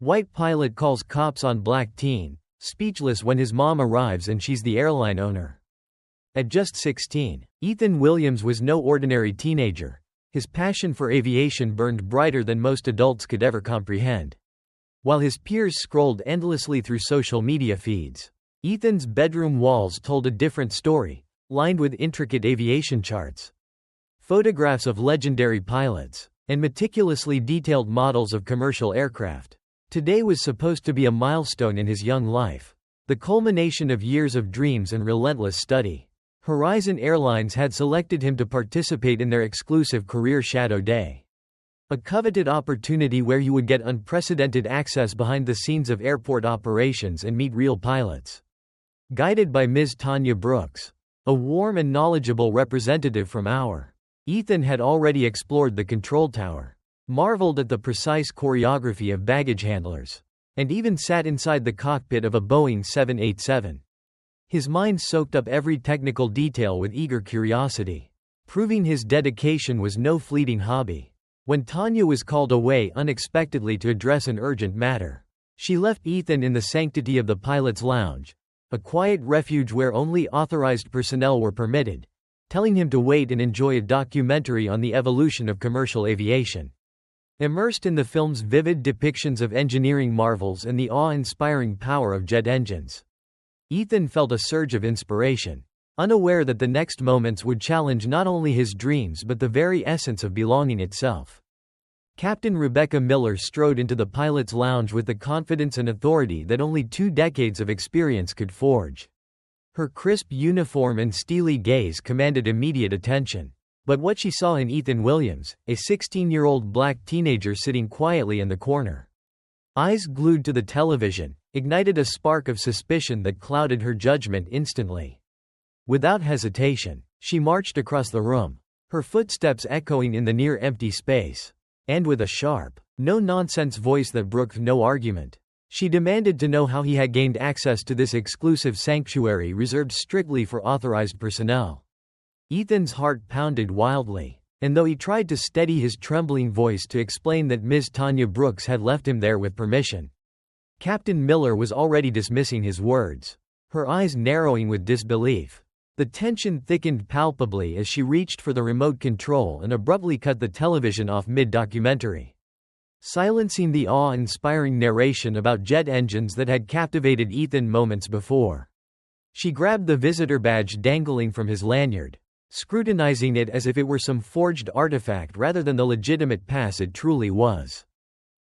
White pilot calls cops on black teen, speechless when his mom arrives and she's the airline owner. At just 16, Ethan Williams was no ordinary teenager. His passion for aviation burned brighter than most adults could ever comprehend. While his peers scrolled endlessly through social media feeds, Ethan's bedroom walls told a different story, lined with intricate aviation charts, photographs of legendary pilots, and meticulously detailed models of commercial aircraft. Today was supposed to be a milestone in his young life, the culmination of years of dreams and relentless study. Horizon Airlines had selected him to participate in their exclusive Career Shadow Day, a coveted opportunity where you would get unprecedented access behind the scenes of airport operations and meet real pilots. Guided by Ms. Tanya Brooks, a warm and knowledgeable representative from our, Ethan had already explored the control tower, marveled at the precise choreography of baggage handlers, and even sat inside the cockpit of a Boeing 787. His mind soaked up every technical detail with eager curiosity, proving his dedication was no fleeting hobby. When Tanya was called away unexpectedly to address an urgent matter, she left Ethan in the sanctity of the pilot's lounge, a quiet refuge where only authorized personnel were permitted, telling him to wait and enjoy a documentary on the evolution of commercial aviation. Immersed in the film's vivid depictions of engineering marvels and the awe-inspiring power of jet engines, Ethan felt a surge of inspiration, unaware that the next moments would challenge not only his dreams but the very essence of belonging itself. Captain Rebecca Miller strode into the pilot's lounge with the confidence and authority that only 2 decades of experience could forge. Her crisp uniform and steely gaze commanded immediate attention. But what she saw in Ethan Williams, a 16-year-old black teenager sitting quietly in the corner, eyes glued to the television, ignited a spark of suspicion that clouded her judgment instantly. Without hesitation, she marched across the room, her footsteps echoing in the near-empty space. And with a sharp, no-nonsense voice that brooked no argument, she demanded to know how he had gained access to this exclusive sanctuary reserved strictly for authorized personnel. Ethan's heart pounded wildly, and though he tried to steady his trembling voice to explain that Ms. Tanya Brooks had left him there with permission, Captain Miller was already dismissing his words, her eyes narrowing with disbelief. The tension thickened palpably as she reached for the remote control and abruptly cut the television off mid-documentary, silencing the awe-inspiring narration about jet engines that had captivated Ethan moments before. She grabbed the visitor badge dangling from his lanyard, scrutinizing it as if it were some forged artifact rather than the legitimate pass it truly was.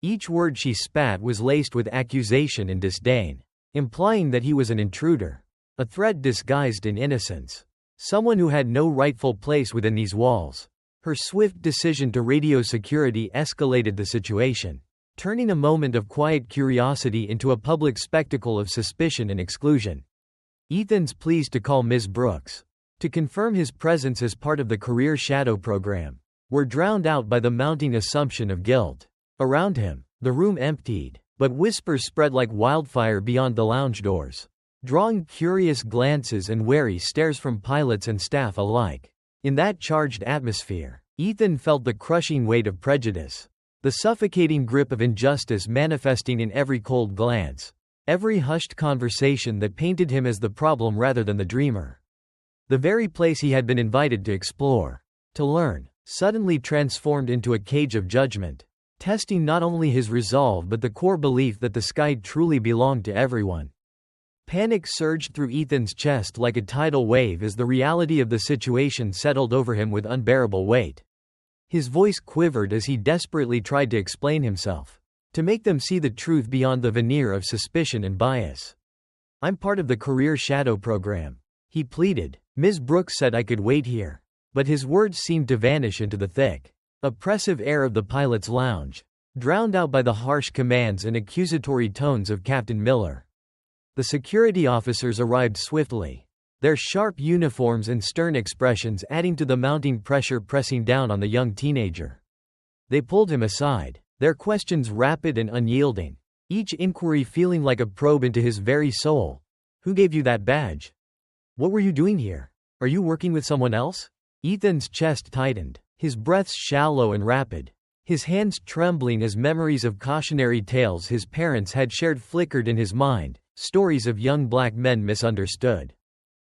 Each word she spat was laced with accusation and disdain, implying that he was an intruder, a threat disguised in innocence, someone who had no rightful place within these walls. Her swift decision to radio security escalated the situation, turning a moment of quiet curiosity into a public spectacle of suspicion and exclusion. Ethan's pleas to call Ms. Brooks, to confirm his presence as part of the Career Shadow program, were drowned out by the mounting assumption of guilt. Around him, the room emptied, but whispers spread like wildfire beyond the lounge doors, drawing curious glances and wary stares from pilots and staff alike. In that charged atmosphere, Ethan felt the crushing weight of prejudice, the suffocating grip of injustice manifesting in every cold glance, every hushed conversation that painted him as the problem rather than the dreamer. The very place he had been invited to explore, to learn, suddenly transformed into a cage of judgment, testing not only his resolve but the core belief that the sky truly belonged to everyone. Panic surged through Ethan's chest like a tidal wave as the reality of the situation settled over him with unbearable weight. His voice quivered as he desperately tried to explain himself, to make them see the truth beyond the veneer of suspicion and bias. "I'm part of the Career Shadow program," he pleaded. "Ms. Brooks said I could wait here." But his words seemed to vanish into the thick, oppressive air of the pilot's lounge, drowned out by the harsh commands and accusatory tones of Captain Miller. The security officers arrived swiftly, their sharp uniforms and stern expressions adding to the mounting pressure pressing down on the young teenager. They pulled him aside, their questions rapid and unyielding, each inquiry feeling like a probe into his very soul. "Who gave you that badge? What were you doing here? Are you working with someone else?" Ethan's chest tightened, his breaths shallow and rapid, his hands trembling as memories of cautionary tales his parents had shared flickered in his mind, stories of young black men misunderstood,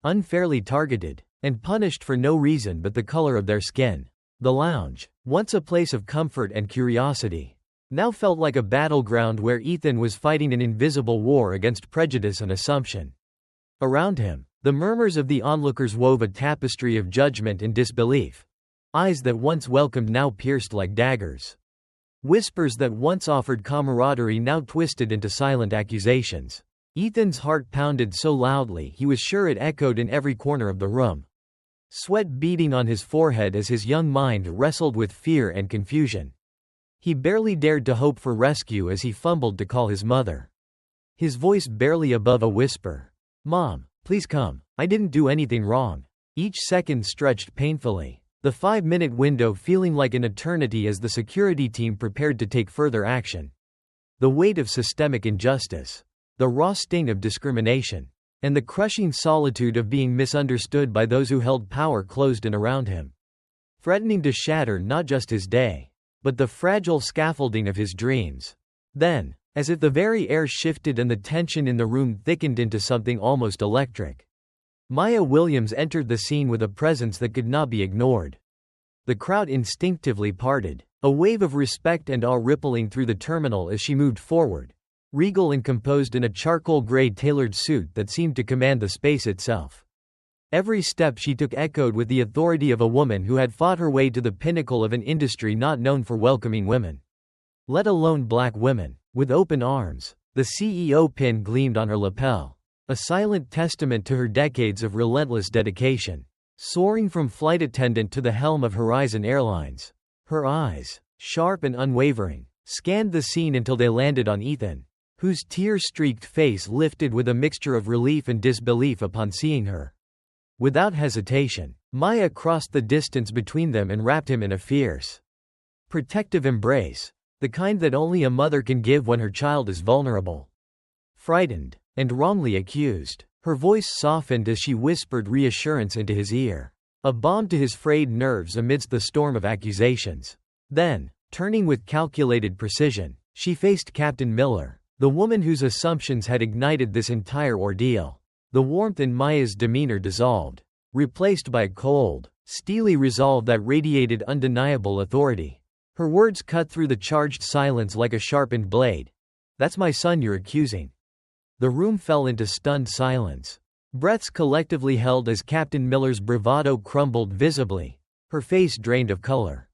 unfairly targeted, and punished for no reason but the color of their skin. The lounge, once a place of comfort and curiosity, now felt like a battleground where Ethan was fighting an invisible war against prejudice and assumption. Around him, the murmurs of the onlookers wove a tapestry of judgment and disbelief. Eyes that once welcomed now pierced like daggers. Whispers that once offered camaraderie now twisted into silent accusations. Ethan's heart pounded so loudly he was sure it echoed in every corner of the room. Sweat beading on his forehead as his young mind wrestled with fear and confusion. He barely dared to hope for rescue as he fumbled to call his mother. His voice barely above a whisper. "Mom, please come. I didn't do anything wrong." Each second stretched painfully, the 5-minute window feeling like an eternity as the security team prepared to take further action. The weight of systemic injustice, the raw sting of discrimination, and the crushing solitude of being misunderstood by those who held power closed in around him, threatening to shatter not just his day, but the fragile scaffolding of his dreams. Then, as if the very air shifted and the tension in the room thickened into something almost electric, Maya Williams entered the scene with a presence that could not be ignored. The crowd instinctively parted, a wave of respect and awe rippling through the terminal as she moved forward, regal and composed in a charcoal gray tailored suit that seemed to command the space itself. Every step she took echoed with the authority of a woman who had fought her way to the pinnacle of an industry not known for welcoming women, let alone black women. With open arms, the CEO pin gleamed on her lapel, a silent testament to her decades of relentless dedication. Soaring from flight attendant to the helm of Horizon Airlines, her eyes, sharp and unwavering, scanned the scene until they landed on Ethan, whose tear-streaked face lifted with a mixture of relief and disbelief upon seeing her. Without hesitation, Maya crossed the distance between them and wrapped him in a fierce, protective embrace, the kind that only a mother can give when her child is vulnerable. Frightened, and wrongly accused, her voice softened as she whispered reassurance into his ear, a balm to his frayed nerves amidst the storm of accusations. Then, turning with calculated precision, she faced Captain Miller, the woman whose assumptions had ignited this entire ordeal. The warmth in Maya's demeanor dissolved, replaced by a cold, steely resolve that radiated undeniable authority. Her words cut through the charged silence like a sharpened blade. "That's my son you're accusing." The room fell into stunned silence. Breaths collectively held as Captain Miller's bravado crumbled visibly, her face drained of color.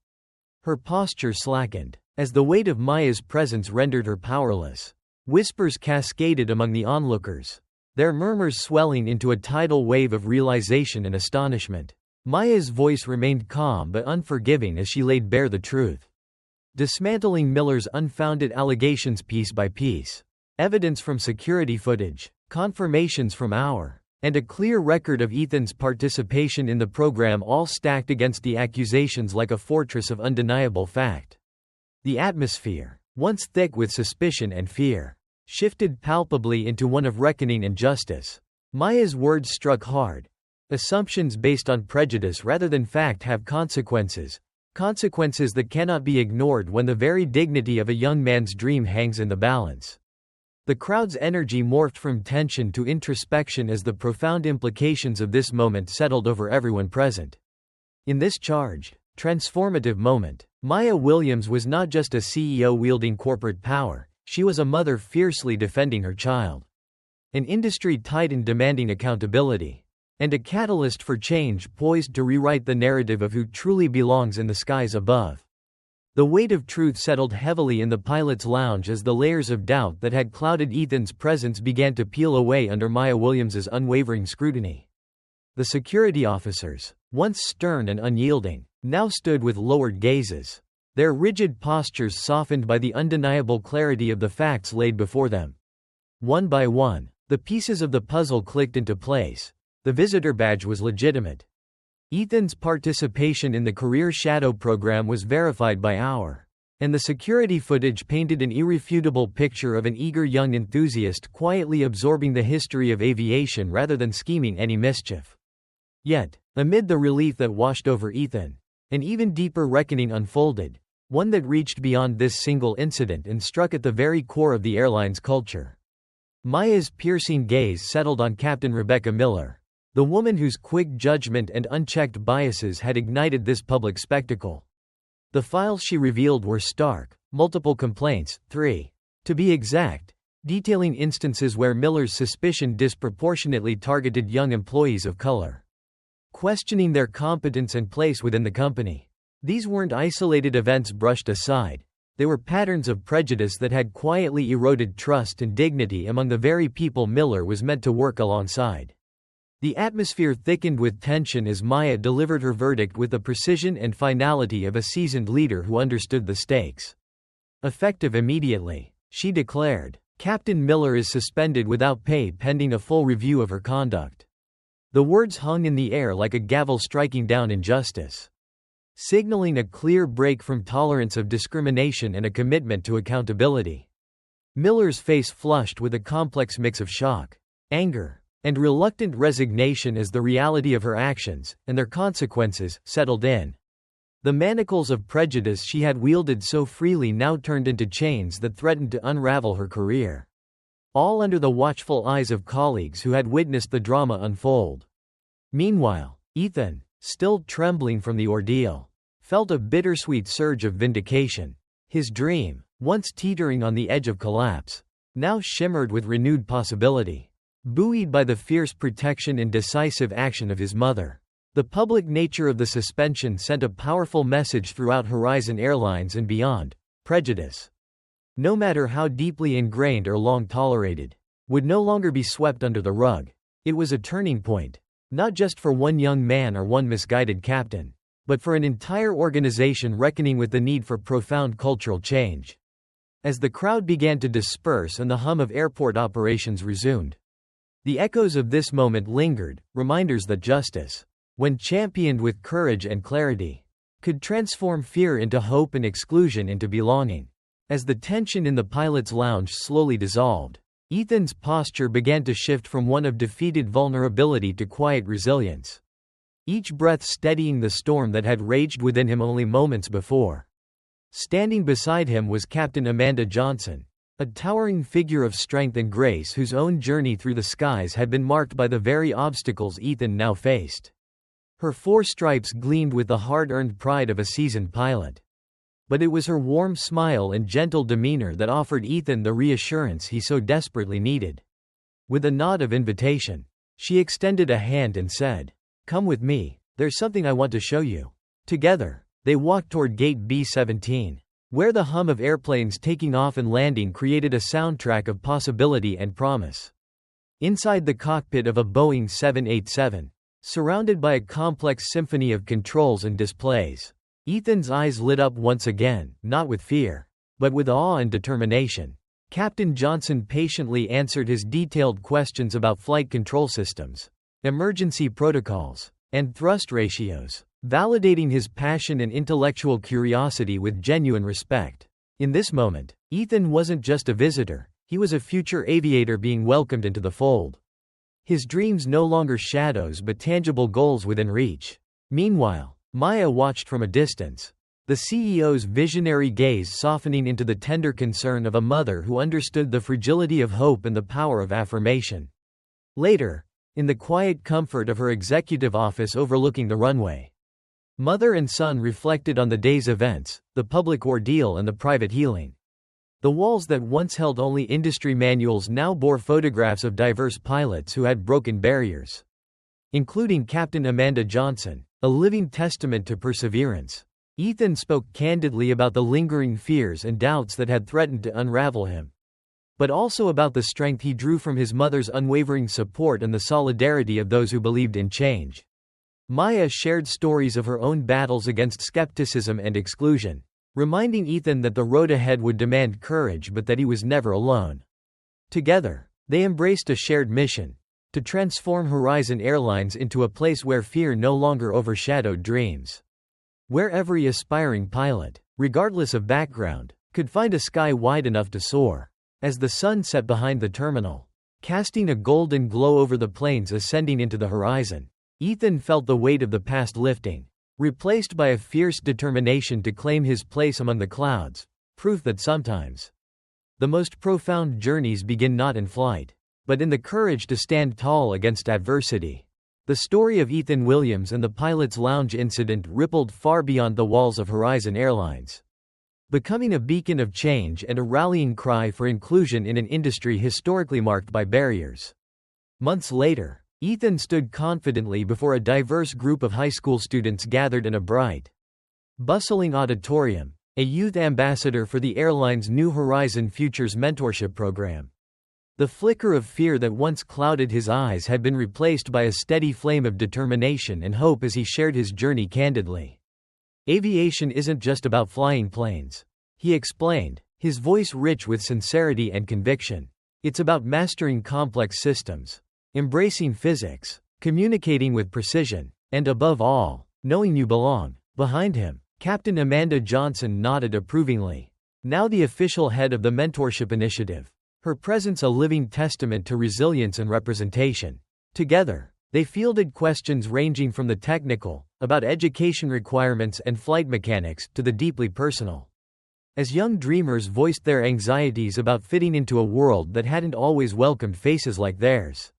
Her posture slackened, as the weight of Maya's presence rendered her powerless. Whispers cascaded among the onlookers, their murmurs swelling into a tidal wave of realization and astonishment. Maya's voice remained calm but unforgiving as she laid bare the truth, dismantling Miller's unfounded allegations piece by piece. Evidence from security footage, confirmations from our, and a clear record of Ethan's participation in the program all stacked against the accusations like a fortress of undeniable fact. The atmosphere, once thick with suspicion and fear, shifted palpably into one of reckoning and justice. Maya's words struck hard. Assumptions based on prejudice rather than fact have consequences, consequences that cannot be ignored when the very dignity of a young man's dream hangs in the balance. The crowd's energy morphed from tension to introspection as the profound implications of this moment settled over everyone present. In this charged, transformative moment, Maya Williams was not just a CEO wielding corporate power, she was a mother fiercely defending her child. An industry titan demanding accountability. And a catalyst for change poised to rewrite the narrative of who truly belongs in the skies above. The weight of truth settled heavily in the pilot's lounge as the layers of doubt that had clouded Ethan's presence began to peel away under Maya Williams's unwavering scrutiny. The security officers, once stern and unyielding, now stood with lowered gazes, their rigid postures softened by the undeniable clarity of the facts laid before them. One by one, the pieces of the puzzle clicked into place. The visitor badge was legitimate. Ethan's participation in the Career Shadow program was verified by our, and the security footage painted an irrefutable picture of an eager young enthusiast quietly absorbing the history of aviation rather than scheming any mischief. Yet, amid the relief that washed over Ethan, an even deeper reckoning unfolded. one that reached beyond this single incident and struck at the very core of the airline's culture. Maya's piercing gaze settled on Captain Rebecca Miller, the woman whose quick judgment and unchecked biases had ignited this public spectacle. The files she revealed were stark, multiple complaints, 3, to be exact, detailing instances where Miller's suspicion disproportionately targeted young employees of color, questioning their competence and place within the company. These weren't isolated events brushed aside. They were patterns of prejudice that had quietly eroded trust and dignity among the very people Miller was meant to work alongside. The atmosphere thickened with tension as Maya delivered her verdict with the precision and finality of a seasoned leader who understood the stakes. Effective immediately, she declared, "Captain Miller is suspended without pay pending a full review of her conduct." The words hung in the air like a gavel striking down injustice, signaling a clear break from tolerance of discrimination and a commitment to accountability. Miller's face flushed with a complex mix of shock, anger, and reluctant resignation as the reality of her actions, and their consequences, settled in. The manacles of prejudice she had wielded so freely now turned into chains that threatened to unravel her career. All under the watchful eyes of colleagues who had witnessed the drama unfold. Meanwhile, Ethan, still trembling from the ordeal, felt a bittersweet surge of vindication. His dream, once teetering on the edge of collapse, now shimmered with renewed possibility. Buoyed by the fierce protection and decisive action of his mother, the public nature of the suspension sent a powerful message throughout Horizon Airlines and beyond: prejudice, no matter how deeply ingrained or long tolerated, would no longer be swept under the rug. It was a turning point, not just for one young man or one misguided captain, but for an entire organization reckoning with the need for profound cultural change. As the crowd began to disperse and the hum of airport operations resumed, the echoes of this moment lingered, reminders that justice, when championed with courage and clarity, could transform fear into hope and exclusion into belonging. As the tension in the pilot's lounge slowly dissolved, Ethan's posture began to shift from one of defeated vulnerability to quiet resilience, each breath steadying the storm that had raged within him only moments before. Standing beside him was Captain Amanda Johnson, a towering figure of strength and grace whose own journey through the skies had been marked by the very obstacles Ethan now faced. Her 4 stripes gleamed with the hard-earned pride of a seasoned pilot. But it was her warm smile and gentle demeanor that offered Ethan the reassurance he so desperately needed. With a nod of invitation, she extended a hand and said, "Come with me, there's something I want to show you." Together, they walked toward Gate B-17, where the hum of airplanes taking off and landing created a soundtrack of possibility and promise. Inside the cockpit of a Boeing 787, surrounded by a complex symphony of controls and displays, Ethan's eyes lit up once again, not with fear, but with awe and determination. Captain Johnson patiently answered his detailed questions about flight control systems, emergency protocols, and thrust ratios, validating his passion and intellectual curiosity with genuine respect. In this moment, Ethan wasn't just a visitor, he was a future aviator being welcomed into the fold. His dreams no longer shadows but tangible goals within reach. Meanwhile, Maya watched from a distance, the CEO's visionary gaze softening into the tender concern of a mother who understood the fragility of hope and the power of affirmation. Later, in the quiet comfort of her executive office overlooking the runway, mother and son reflected on the day's events, the public ordeal and the private healing. The walls that once held only industry manuals now bore photographs of diverse pilots who had broken barriers, including Captain Amanda Johnson, a living testament to perseverance. Ethan spoke candidly about the lingering fears and doubts that had threatened to unravel him, but also about the strength he drew from his mother's unwavering support and the solidarity of those who believed in change. Maya shared stories of her own battles against skepticism and exclusion, reminding Ethan that the road ahead would demand courage but that he was never alone. Together, they embraced a shared mission: to transform Horizon Airlines into a place where fear no longer overshadowed dreams, where every aspiring pilot, regardless of background, could find a sky wide enough to soar. As the sun set behind the terminal, casting a golden glow over the planes ascending into the horizon, Ethan felt the weight of the past lifting. replaced by a fierce determination to claim his place among the clouds, proof that sometimes the most profound journeys begin not in flight, but in the courage to stand tall against adversity. The story of Ethan Williams and the pilot's lounge incident rippled far beyond the walls of Horizon Airlines, becoming a beacon of change and a rallying cry for inclusion in an industry historically marked by barriers. Months later, Ethan stood confidently before a diverse group of high school students gathered in a bright, bustling auditorium, a youth ambassador for the airline's New Horizon Futures mentorship program. The flicker of fear that once clouded his eyes had been replaced by a steady flame of determination and hope as he shared his journey candidly. Aviation isn't just about flying planes, he explained, his voice rich with sincerity and conviction. It's about mastering complex systems, embracing physics, communicating with precision, and above all, knowing you belong. Behind him, Captain Amanda Johnson nodded approvingly, now the official head of the mentorship initiative, her presence a living testament to resilience and representation. Together, they fielded questions ranging from the technical, about education requirements and flight mechanics, to the deeply personal, as young dreamers voiced their anxieties about fitting into a world that hadn't always welcomed faces like theirs.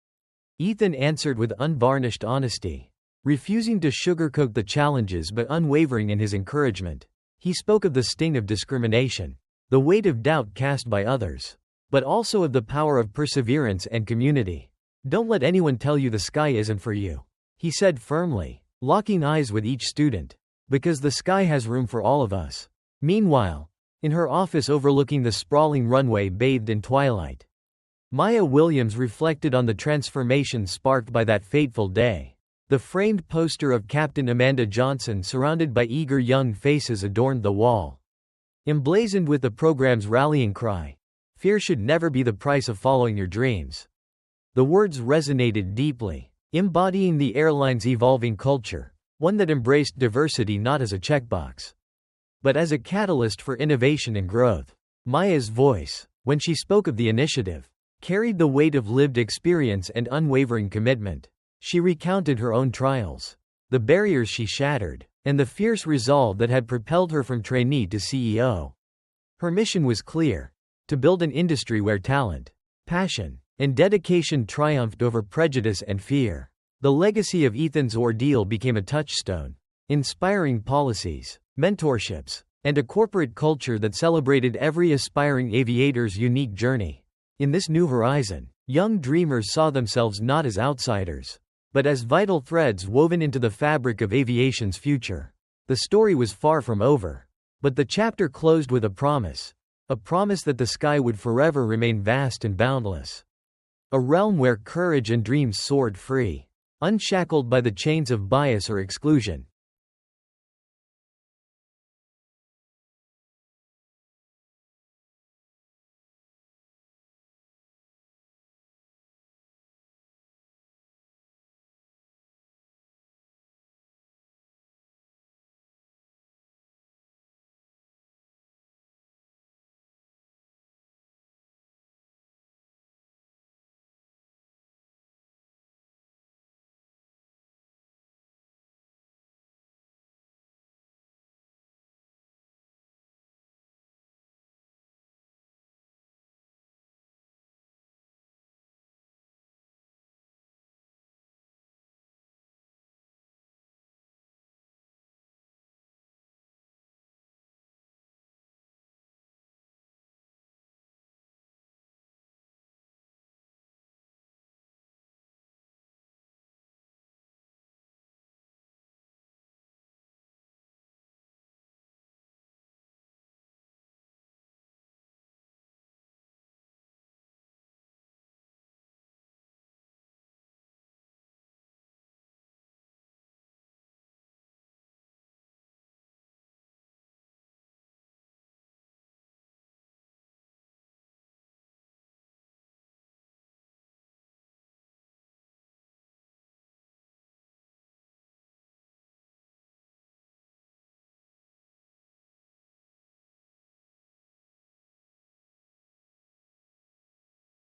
Ethan answered with unvarnished honesty, refusing to sugarcoat the challenges but unwavering in his encouragement. He spoke of the sting of discrimination, the weight of doubt cast by others, but also of the power of perseverance and community. Don't let anyone tell you the sky isn't for you, he said firmly, locking eyes with each student, because the sky has room for all of us. Meanwhile, in her office overlooking the sprawling runway bathed in twilight, Maya Williams reflected on the transformation sparked by that fateful day. The framed poster of Captain Amanda Johnson surrounded by eager young faces adorned the wall, emblazoned with the program's rallying cry, "Fear should never be the price of following your dreams." The words resonated deeply, embodying the airline's evolving culture, one that embraced diversity not as a checkbox, but as a catalyst for innovation and growth. Maya's voice, when she spoke of the initiative, carried the weight of lived experience and unwavering commitment. She recounted her own trials, the barriers she shattered, and the fierce resolve that had propelled her from trainee to CEO. Her mission was clear: to build an industry where talent, passion, and dedication triumphed over prejudice and fear. The legacy of Ethan's ordeal became a touchstone, inspiring policies, mentorships, and a corporate culture that celebrated every aspiring aviator's unique journey. In this new horizon, young dreamers saw themselves not as outsiders, but as vital threads woven into the fabric of aviation's future. The story was far from over, but the chapter closed with a promise that the sky would forever remain vast and boundless. A realm where courage and dreams soared free, unshackled by the chains of bias or exclusion.